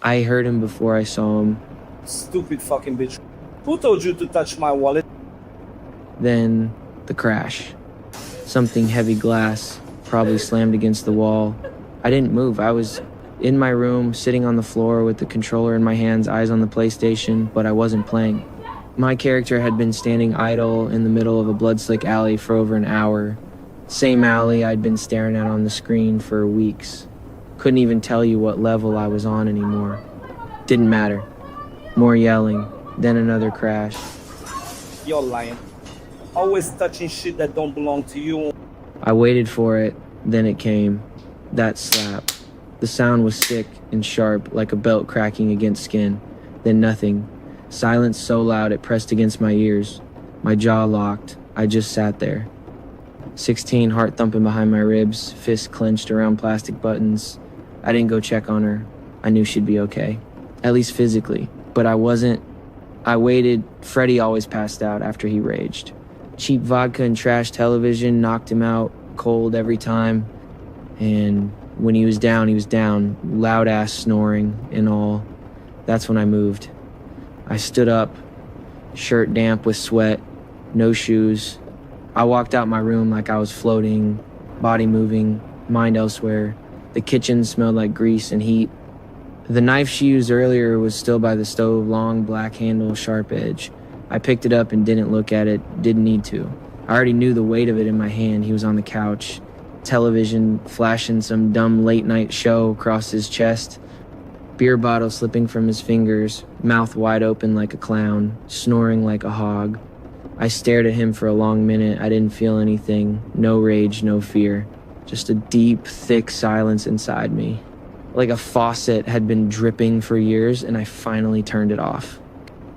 I heard him before I saw him. Stupid fucking bitch. Who told you to touch my wallet? Then the crash. Something heavy glass, probably slammed against the wall. I didn't move. I was in my room, sitting on the floor with the controller in my hands, eyes on the PlayStation, but I wasn't playing. My character had been standing idle in the middle of a blood-slick alley for over an hour. Same alley I'd been staring at on the screen for weeks. Couldn't even tell you what level I was on anymore. Didn't matter. More yelling, then another crash. You're lying. Always touching shit that don't belong to you. I waited for it, then it came. That slap. The sound was sick and sharp, like a belt cracking against skin. Then nothing. Silence so loud it pressed against my ears. My jaw locked. I just sat there. 16, heart thumping behind my ribs, fists clenched around plastic buttons. I didn't go check on her. I knew she'd be okay. At least physically. But I wasn't. I waited. Freddie always passed out after he raged. Cheap vodka and trash television knocked him out cold every time. And when he was down, loud-ass snoring and all. That's when I moved. I stood up, shirt damp with sweat, no shoes. I walked out my room like I was floating, body moving, mind elsewhere. The kitchen smelled like grease and heat. The knife she used earlier was still by the stove, long, black handle, sharp edge. I picked it up and didn't look at it, didn't need to. I already knew the weight of it in my hand. He was on the couch, television flashing some dumb late-night show across his chest, beer bottle slipping from his fingers, mouth wide open like a clown, snoring like a hog. I stared at him for a long minute. I didn't feel anything, no rage, no fear, just a deep, thick silence inside me. Like a faucet had been dripping for years, and I finally turned it off.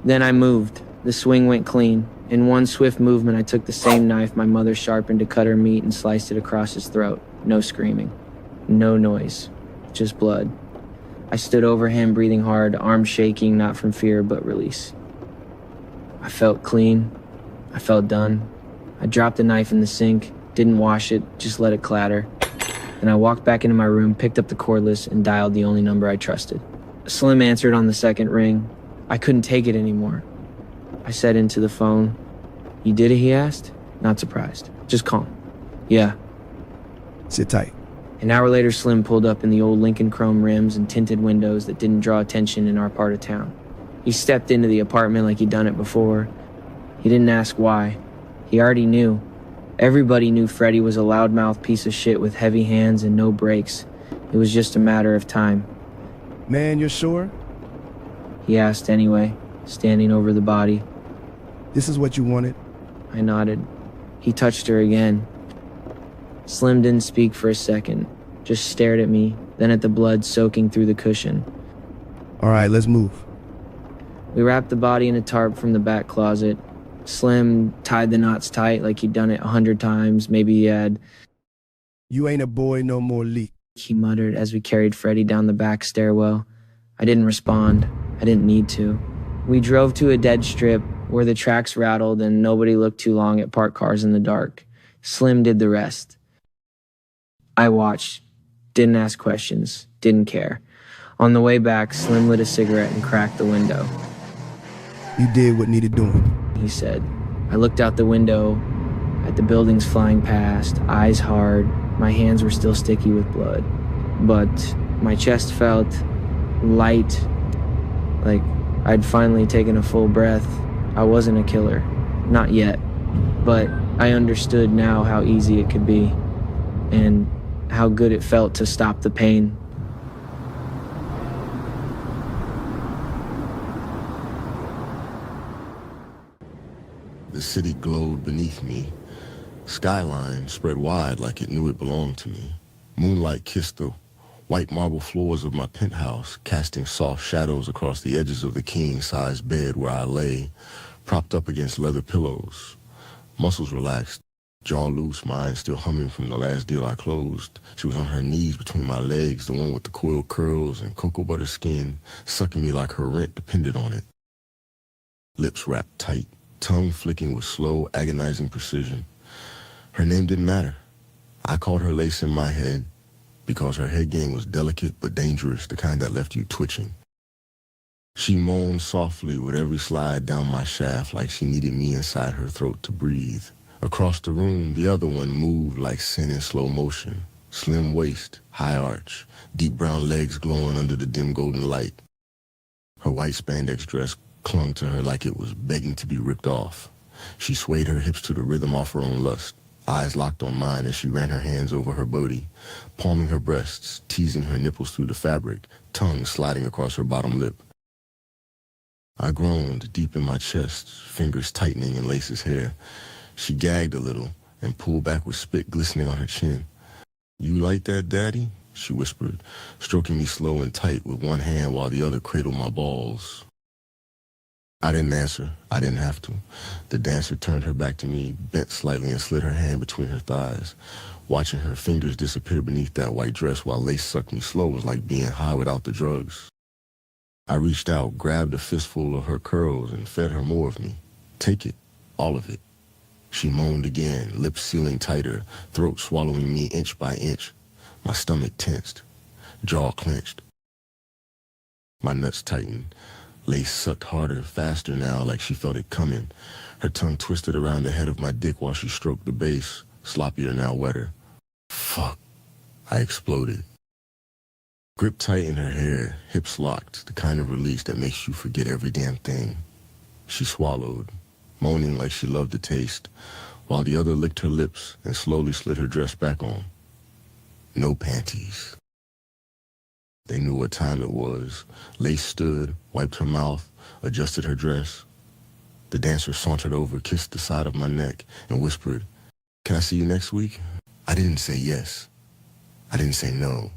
Then I moved. The swing went clean. In one swift movement, I took the same knife my mother sharpened to cut her meat and sliced it across his throat. No screaming. No noise. Just blood. I stood over him, breathing hard, arms shaking, not from fear, but release. I felt clean. I felt done. I dropped the knife in the sink, didn't wash it, just let it clatter. Then I walked back into my room, picked up the cordless, and dialed the only number I trusted. Slim answered on the second ring. I couldn't take it anymore. I said into the phone. "You did it?" he asked. Not surprised. Just calm. "Yeah." "Sit tight." An hour later, Slim pulled up in the old Lincoln chrome rims and tinted windows that didn't draw attention in our part of town. He stepped into the apartment like he'd done it before. He didn't ask why. He already knew. Everybody knew Freddie was a loudmouth piece of shit with heavy hands and no brakes. It was just a matter of time. "Man, you're sure?" He asked anyway, standing over the body. "This is what you wanted?" I nodded. He touched her again. Slim didn't speak for a second, just stared at me, then at the blood soaking through the cushion. "All right, let's move." We wrapped the body in a tarp from the back closet. Slim tied the knots tight like he'd done it 100 times. Maybe he had. "You ain't a boy no more, Leak," he muttered as we carried Freddie down the back stairwell. I didn't respond. I didn't need to. We drove to a dead strip where the tracks rattled and nobody looked too long at parked cars in the dark. Slim did the rest. I watched. Didn't ask questions. Didn't care. On the way back, Slim lit a cigarette and cracked the window. "You did what needed doing," he said. I looked out the window at the buildings flying past, eyes hard. My hands were still sticky with blood. But my chest felt light, like I'd finally taken a full breath. I wasn't a killer. Not yet. But I understood now how easy it could be, and how good it felt to stop the pain. The city glowed beneath me. Skyline spread wide like it knew it belonged to me. Moonlight kissed the white marble floors of my penthouse, casting soft shadows across the edges of the king-size bed where I lay, propped up against leather pillows. Muscles relaxed, jaw loose, mind still humming from the last deal I closed. She was on her knees between my legs, the one with the coiled curls and cocoa butter skin, sucking me like her rent depended on it. Lips wrapped tight, tongue flicking with slow, agonizing precision. Her name didn't matter. I called her Lace in my head because her head game was delicate but dangerous, the kind that left you twitching. She moaned softly with every slide down my shaft like she needed me inside her throat to breathe. Across the room, the other one moved like sin in slow motion. Slim waist, high arch, deep brown legs glowing under the dim golden light. Her white spandex dress clung to her like it was begging to be ripped off. She swayed her hips to the rhythm of her own lust, eyes locked on mine as she ran her hands over her booty, palming her breasts, teasing her nipples through the fabric, tongue sliding across her bottom lip. I groaned deep in my chest, fingers tightening in Lace's hair. She gagged a little and pulled back with spit glistening on her chin. "You like that, Daddy?" she whispered, stroking me slow and tight with one hand while the other cradled my balls. I didn't answer. I didn't have to. The dancer turned her back to me, bent slightly and slid her hand between her thighs. Watching her fingers disappear beneath that white dress while Lace sucked me slow was like being high without the drugs. I reached out, grabbed a fistful of her curls, and fed her more of me. "Take it. All of it." She moaned again, lips sealing tighter, throat swallowing me inch by inch. My stomach tensed, jaw clenched. My nuts tightened. Lace sucked harder, faster now, like she felt it coming. Her tongue twisted around the head of my dick while she stroked the base, sloppier now wetter. "Fuck," I exploded. Grip tight in her hair, hips locked, the kind of release that makes you forget every damn thing. She swallowed, moaning like she loved the taste, while the other licked her lips and slowly slid her dress back on. No panties. They knew what time it was. Lace stood, wiped her mouth, adjusted her dress. The dancer sauntered over, kissed the side of my neck, and whispered, "Can I see you next week?" I didn't say yes. I didn't say no.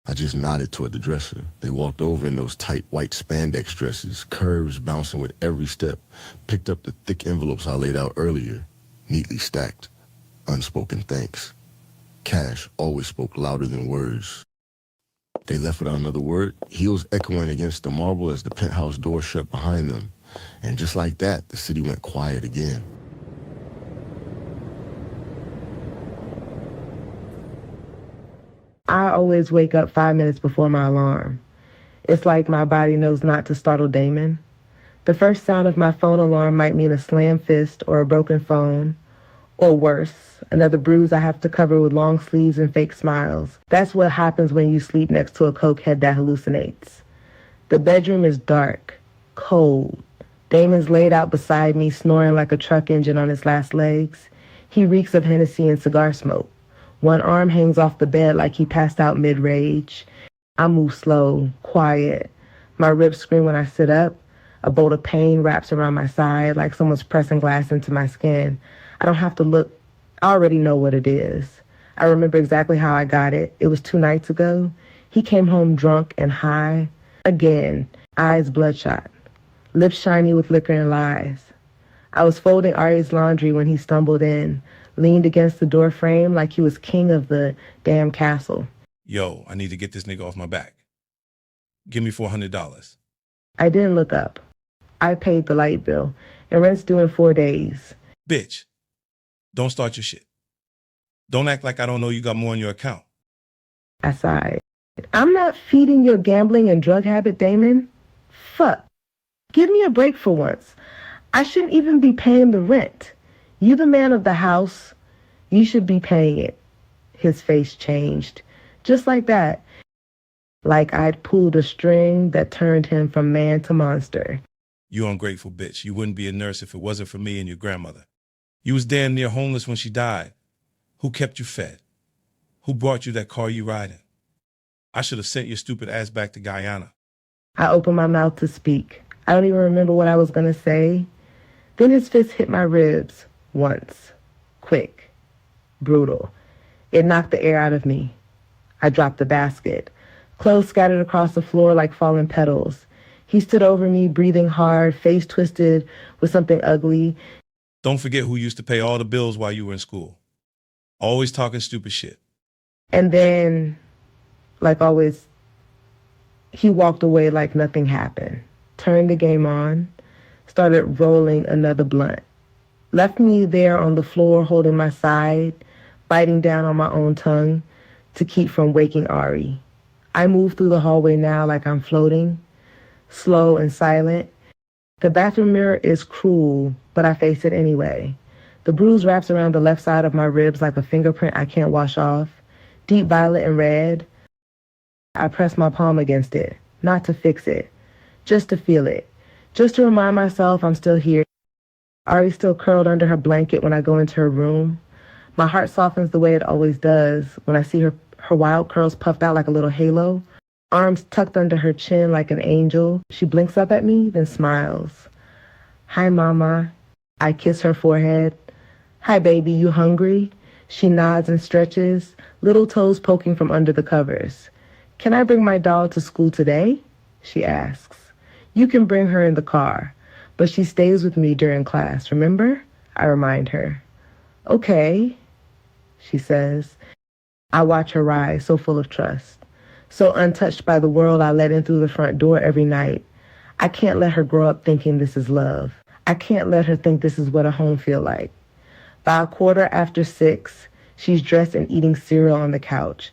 I just nodded toward the dresser. They walked over in those tight white spandex dresses, curves bouncing with every step, picked up the thick envelopes I laid out earlier, neatly stacked. Unspoken thanks. Cash always spoke louder than words. They left without another word, heels echoing against the marble as the penthouse door shut behind them. And just like that, the city went quiet again. I always wake up 5 minutes before my alarm. It's like my body knows not to startle Damon. The first sound of my phone alarm might mean a slammed fist or a broken phone, or worse, another bruise I have to cover with long sleeves and fake smiles. That's what happens when you sleep next to a cokehead that hallucinates. The bedroom is dark, cold. Damon's laid out beside me, snoring like a truck engine on his last legs. He reeks of Hennessy and cigar smoke. One arm hangs off the bed like he passed out mid-rage. I move slow, quiet. My ribs scream when I sit up. A bolt of pain wraps around my side like someone's pressing glass into my skin. I don't have to look. I already know what it is. I remember exactly how I got it. It was 2 nights ago. He came home drunk and high. Again, eyes bloodshot, lips shiny with liquor and lies. I was folding Ari's laundry when he stumbled in, leaned against the door frame like he was king of the damn castle. "Yo, I need to get this nigga off my back. Give me $400. I didn't look up. I paid the light bill, and rent's due in 4 days. "Bitch, don't start your shit. Don't act like I don't know you got more in your account." I sighed. I'm not feeding your gambling and drug habit, Damon. Fuck. Give me a break for once. I shouldn't even be paying the rent. You the man of the house. You should be paying it. His face changed. Just like that. Like I'd pulled a string that turned him from man to monster. "You ungrateful bitch. You wouldn't be a nurse if it wasn't for me and your grandmother. You was damn near homeless when she died. Who kept you fed? Who brought you that car you ride in? I should have sent your stupid ass back to Guyana." I opened my mouth to speak. I don't even remember what I was going to say. Then his fist hit my ribs once. Quick. Brutal. It knocked the air out of me. I dropped the basket. Clothes scattered across the floor like fallen petals. He stood over me, breathing hard, face twisted with something ugly. "Don't forget who used to pay all the bills while you were in school. Always talking stupid shit." And then, like always, he walked away like nothing happened. Turned the game on. Started rolling another blunt. Left me there on the floor holding my side, biting down on my own tongue to keep from waking Ari. I move through the hallway now like I'm floating. slow and silent. The bathroom mirror is cruel, but I face it anyway. The bruise wraps around the left side of my ribs like a fingerprint I can't wash off. Deep violet and red. I press my palm against it, not to fix it, just to feel it, just to remind myself I'm still here. Ari's still curled under her blanket when I go into her room. My heart softens the way it always does when I see her wild curls puffed out like a little halo, arms tucked under her chin like an angel. She blinks up at me, then smiles. Hi, Mama. I kiss her forehead. Hi, baby, you hungry? She nods and stretches, little toes poking from under the covers. Can I bring my doll to school today? She asks. You can bring her in the car, but she stays with me during class, remember? I remind her. Okay, she says. I watch her rise, so full of trust, so untouched by the world I let in through the front door every night. I can't let her grow up thinking this is love. I can't let her think this is what a home feels like. By 6:15, she's dressed and eating cereal on the couch.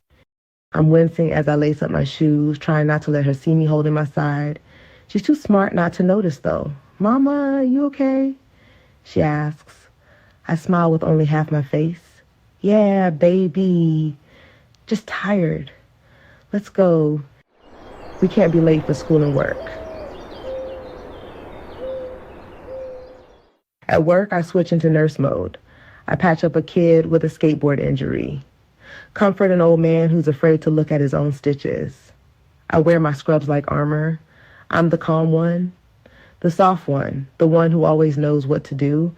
I'm wincing as I lace up my shoes, trying not to let her see me holding my side. She's too smart not to notice, though. Mama, you okay? She asks. I smile with only half my face. Yeah, baby. Just tired. Let's go. We can't be late for school and work. At work, I switch into nurse mode. I patch up a kid with a skateboard injury. Comfort an old man who's afraid to look at his own stitches. I wear my scrubs like armor. I'm the calm one, the soft one, the one who always knows what to do.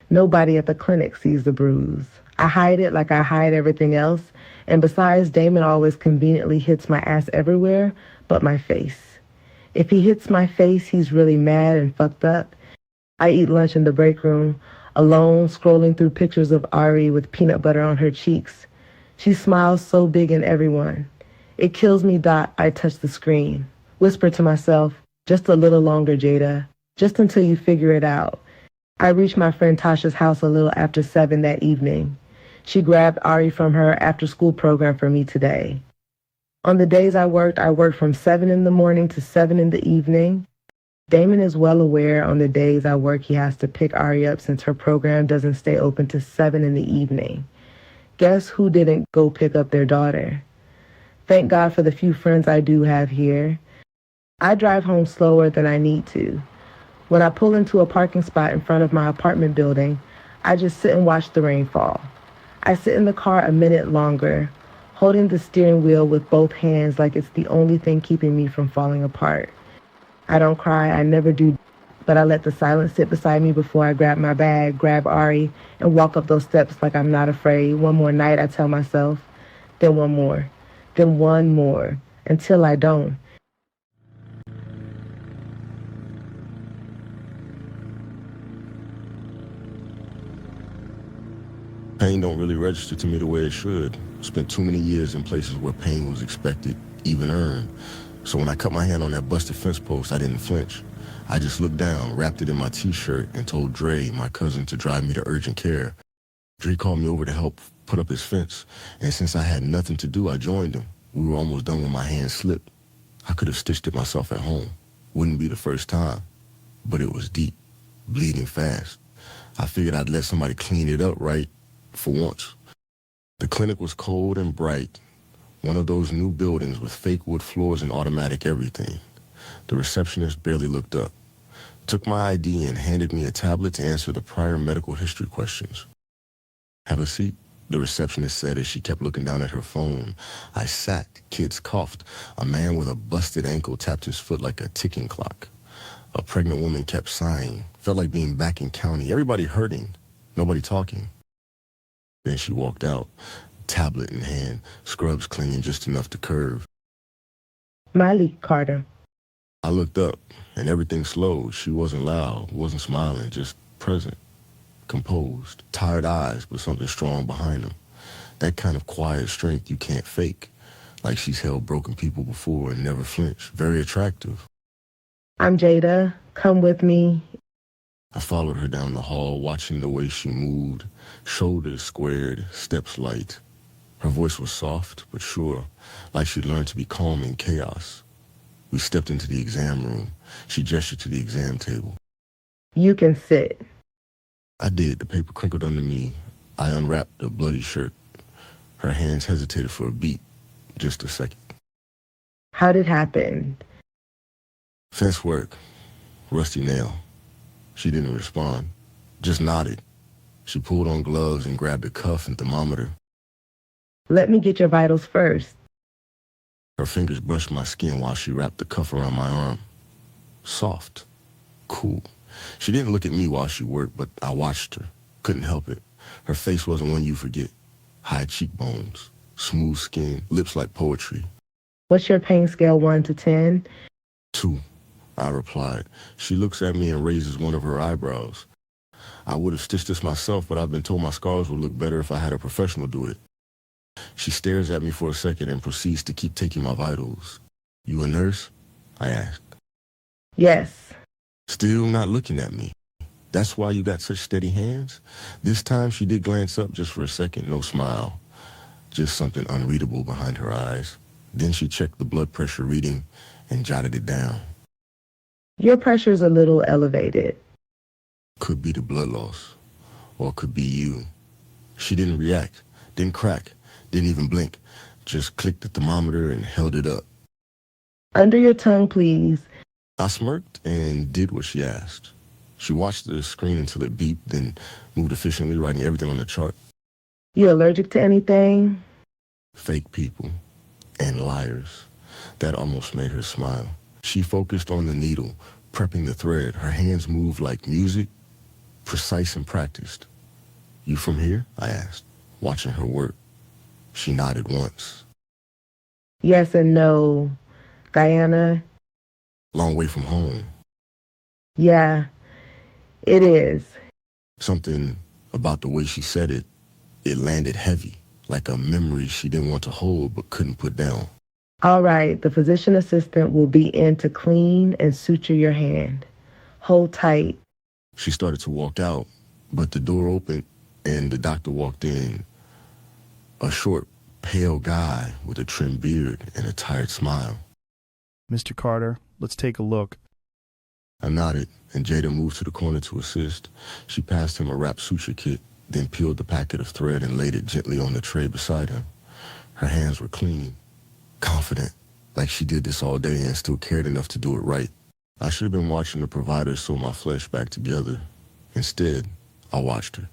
Nobody at the clinic sees the bruise. I hide it like I hide everything else, and besides, Damon always conveniently hits my ass everywhere but my face. If he hits my face, he's really mad and fucked up. I eat lunch in the break room, alone, scrolling through pictures of Ari with peanut butter on her cheeks. She smiles so big in everyone. It kills me that I touch the screen. Whisper to myself, just a little longer, Jada. Just until you figure it out. I reached my friend Tasha's house a little after 7 that evening. She grabbed Ari from her after-school program for me today. On the days I worked from 7 in the morning to 7 in the evening. Damon is well aware on the days I work he has to pick Ari up since her program doesn't stay open to 7 in the evening. Guess who didn't go pick up their daughter? Thank God for the few friends I do have here. I drive home slower than I need to. When I pull into a parking spot in front of my apartment building, I just sit and watch the rain fall. I sit in the car a minute longer, holding the steering wheel with both hands like it's the only thing keeping me from falling apart. I don't cry, I never do, but I let the silence sit beside me before I grab my bag, grab Ari, and walk up those steps like I'm not afraid. One more night, I tell myself, then one more, then one more, until I don't. Pain don't really register to me the way it should. Spent too many years in places where pain was expected, even earned. So when I cut my hand on that busted fence post, I didn't flinch. I just looked down, wrapped it in my t-shirt, and told Dre, my cousin, to drive me to urgent care. Dre called me over to help put up his fence, and since I had nothing to do, I joined him. We were almost done when my hand slipped. I could have stitched it myself at home. Wouldn't be the first time. But it was deep, bleeding fast. I figured I'd let somebody clean it up right for once. The clinic was cold and bright, one of those new buildings with fake wood floors and automatic everything. The receptionist barely looked up, took my ID and handed me a tablet to answer the prior medical history questions. Have a seat, the receptionist said as she kept looking down at her phone. I sat, kids coughed. A man with a busted ankle tapped his foot like a ticking clock. A pregnant woman kept sighing, felt like being back in county. Everybody hurting, nobody talking. Then she walked out, tablet in hand, scrubs clinging just enough to curve. Malik, Carter. I looked up, and everything slowed. She wasn't loud, wasn't smiling, just present, composed, tired eyes, but something strong behind them. That kind of quiet strength you can't fake, like she's held broken people before and never flinched. Very attractive. I'm Jada. Come with me. I followed her down the hall, watching the way she moved, shoulders squared, steps light. Her voice was soft but sure, like she'd learned to be calm in chaos. We stepped into the exam room. She gestured to the exam table. You can sit. I did. The paper crinkled under me. I unwrapped the bloody shirt. Her hands hesitated for a beat. Just a second. How'd it happen? Fence work. Rusty nail. She didn't respond. Just nodded. She pulled on gloves and grabbed a cuff and thermometer. Let me get your vitals first. Her fingers brushed my skin while she wrapped the cuff around my arm. Soft. Cool. She didn't look at me while she worked, but I watched her. Couldn't help it. Her face wasn't one you forget. High cheekbones, smooth skin, lips like poetry. What's your pain scale 1 to 10? 2, I replied. She looks at me and raises one of her eyebrows. I would have stitched this myself, but I've been told my scars would look better if I had a professional do it. She stares at me for a second and proceeds to keep taking my vitals. You a nurse? I asked. Yes. Still not looking at me. That's why you got such steady hands? This time she did glance up just for a second, no smile. Just something unreadable behind her eyes. Then she checked the blood pressure reading and jotted it down. Your pressure's a little elevated. Could be the blood loss, or could be you. She didn't react, didn't crack, didn't even blink. Just clicked the thermometer and held it up. Under your tongue, please. I smirked and did what she asked. She watched the screen until it beeped, then moved efficiently, writing everything on the chart. You allergic to anything? Fake people and liars. That almost made her smile. She focused on the needle, prepping the thread. Her hands moved like music, precise and practiced. You from here? I asked, watching her work. She nodded once. Yes and no. Guyana? Long way from home. Yeah, it is. Something about the way she said it, it landed heavy, like a memory she didn't want to hold but couldn't put down. All right, the physician assistant will be in to clean and suture your hand. Hold tight. She started to walk out, but the door opened and the doctor walked in. A short, pale guy with a trimmed beard and a tired smile. Mr. Carter, let's take a look. I nodded, and Jada moved to the corner to assist. She passed him a wrapped suture kit, then peeled the packet of thread and laid it gently on the tray beside him. Her hands were clean, confident, like she did this all day and still cared enough to do it right. I should have been watching the provider sew my flesh back together. Instead, I watched her.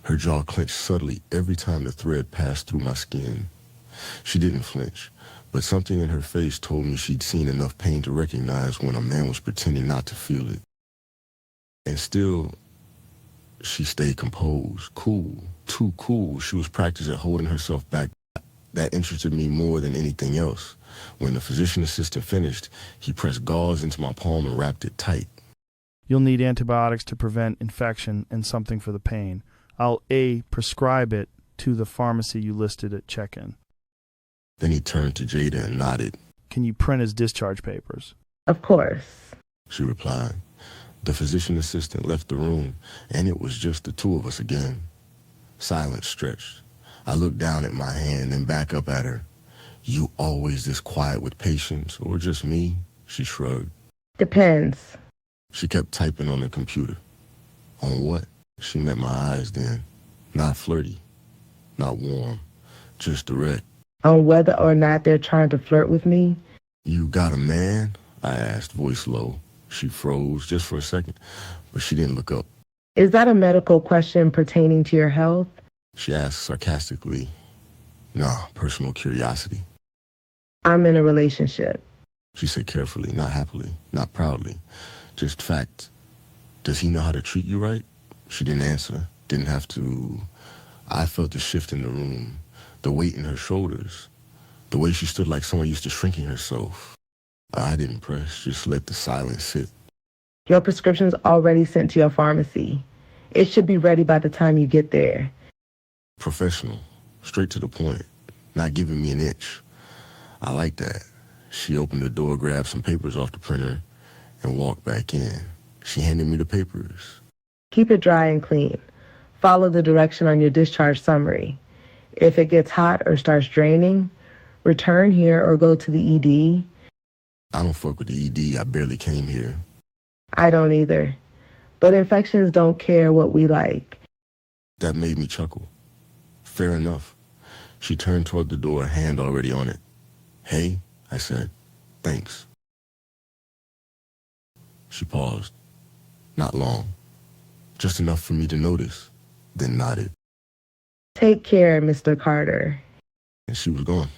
Her jaw clenched subtly every time the thread passed through my skin. She didn't flinch, but something in her face told me she'd seen enough pain to recognize when a man was pretending not to feel it. And still, she stayed composed, cool, too cool. She was practiced at holding herself back. That interested me more than anything else. When the physician assistant finished, he pressed gauze into my palm and wrapped it tight. You'll need antibiotics to prevent infection and something for the pain. I'll prescribe it to the pharmacy you listed at check-in. Then he turned to Jada and nodded. Can you print his discharge papers? Of course. She replied. The physician assistant left the room, and it was just the two of us again. Silence stretched. I looked down at my hand and back up at her. You always this quiet with patience, or just me? She shrugged. Depends. She kept typing on the computer. On what? She met my eyes then. Not flirty, not warm, just direct. On whether or not they're trying to flirt with me? You got a man? I asked, voice low. She froze just for a second, but she didn't look up. Is that a medical question pertaining to your health? She asked sarcastically. Nah, personal curiosity. I'm in a relationship. She said carefully, not happily, not proudly. Just fact. Does he know how to treat you right? She didn't answer, didn't have to. I felt the shift in the room, the weight in her shoulders, the way she stood like someone used to shrinking herself. I didn't press, just let the silence sit. Your prescription's already sent to your pharmacy. It should be ready by the time you get there. Professional, straight to the point, not giving me an inch. I like that. She opened the door, grabbed some papers off the printer, and walked back in. She handed me the papers. Keep it dry and clean. Follow the direction on your discharge summary. If it gets hot or starts draining, return here or go to the ED. I don't fuck with the ED. I barely came here. I don't either. But infections don't care what we like. That made me chuckle. Fair enough. She turned toward the door, hand already on it. Hey, I said. Thanks. She paused. Not long. Just enough for me to notice. Then nodded. Take care, Mr. Carter. And she was gone.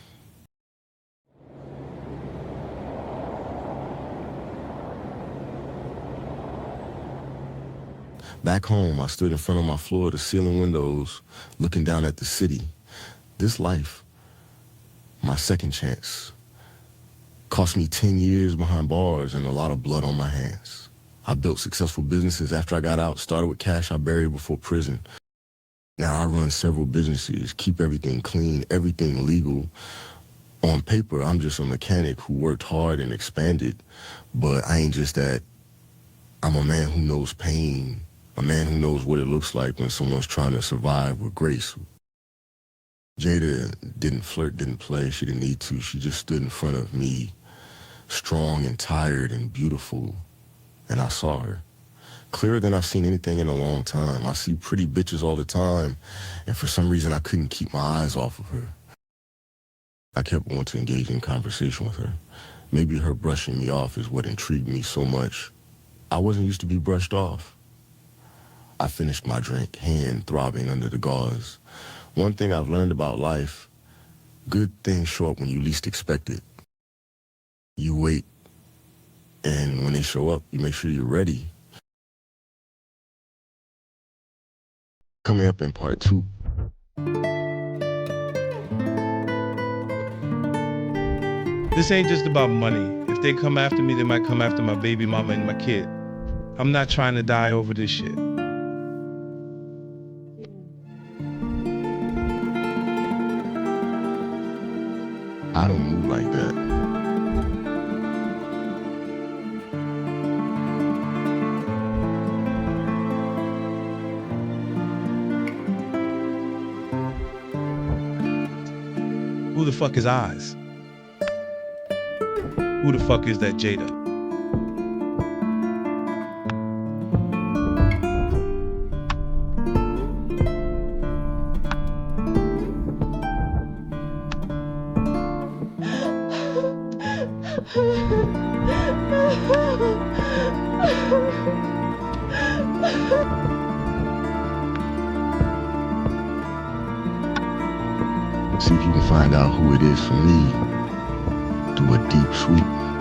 Back home, I stood in front of my floor-to-ceiling windows, looking down at the city. This life, my second chance, cost me 10 years behind bars and a lot of blood on my hands. I built successful businesses after I got out, started with cash I buried before prison. Now I run several businesses, keep everything clean, everything legal. On paper, I'm just a mechanic who worked hard and expanded, but I ain't just that. I'm a man who knows pain, a man who knows what it looks like when someone's trying to survive with grace. Jada didn't flirt, didn't play, she didn't need to. She just stood in front of me, strong and tired and beautiful, and I saw her. Clearer than I've seen anything in a long time. I see pretty bitches all the time, and for some reason I couldn't keep my eyes off of her. I kept wanting to engage in conversation with her. Maybe her brushing me off is what intrigued me so much. I wasn't used to be brushed off. I finished my drink, hand throbbing under the gauze. One thing I've learned about life, good things show up when you least expect it. You wait, and when they show up, you make sure you're ready. Coming up in part 2. This ain't just about money. If they come after me, they might come after my baby mama and my kid. I'm not trying to die over this shit. I don't move like that. Who the fuck is Eyes? Who the fuck is that Jada? See if you can find out who it is for me. Do a deep sweep.